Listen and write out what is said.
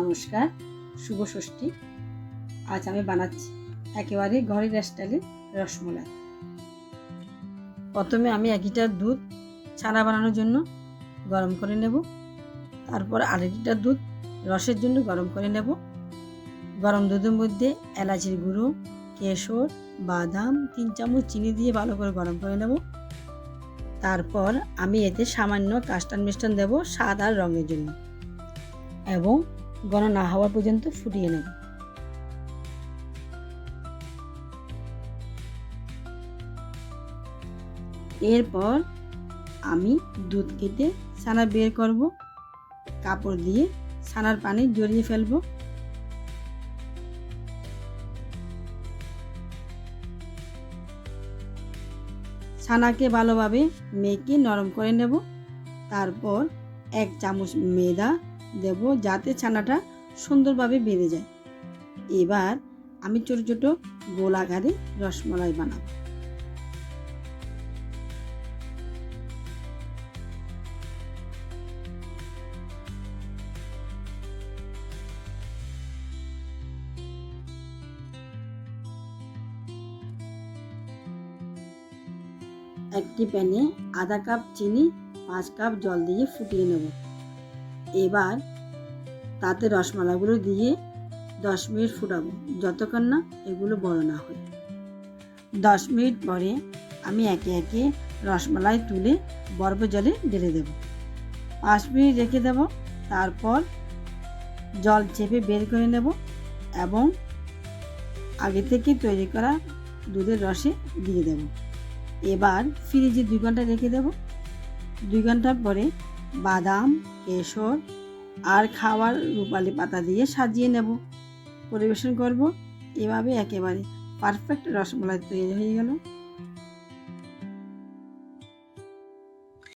নমস্কার, শুভ ষষ্ঠী। আজ আমি বানাচ্ছি একেবারে ঘরের স্টাইলে রসমলাই। প্রথমে আমি 1 লিটার দুধ ছানা বানানোর জন্য গরম করে নেব। তারপর 1/2 লিটার দুধ রসের জন্য গরম করে নেব। গরম দুধের মধ্যে এলাচির গুঁড়ো, কেশর, বাদাম, 3 চামচ চিনি দিয়ে ভালো করে গরম করে নেব। তারপর আমি এতে সামান্য কাস্টার্ড মিশ্রণ দেব স্বাদ আর রঙের জন্য এবং ঘন না হওয়া পর্যন্ত ফুটিয়ে নেব। এরপর আমি দুধ কেটে ছানা বের করব। কাপড় দিয়ে ছানার পানি জড়িয়ে ফেলব। ছানাকে ভালোভাবে মেখে নরম করে নেব। তারপর 1 চামচ ময়দা দেব যাতে ছানাটা সুন্দরভাবে বেড়ে যায়। এবার আমি ছোট ছোট গোল আকারে রসমালাই বানাবো। একটি প্যানে আধা কাপ চিনি 5 কাপ জল দিয়ে ফুটিয়ে নেব। এবার তাতে রসমালাইগুলো দিয়ে 10 মিনিট ফুটাবো যতক্ষণ না এগুলো বড় না হয়। 10 মিনিট পরে আমি একে একে রসমালাই তুলে বরফ জলে ঢেলে দেব। 5 মিনিট রেখে দেব। তারপর জল চেপে বের করে নেব এবং আগে থেকে তৈরি করা দুধের রসে দিয়ে দেব। এবার ফ্রিজে 2 ঘন্টা রেখে দেব। 2 ঘন্টা পরে বাদাম, কেশর আর খাওয়ার রূপালি পাতা দিয়ে সাজিয়ে নেব। পরিবেশন করব। এভাবে একেবারে পারফেক্ট রসমালাই তৈরি হয়ে গেল।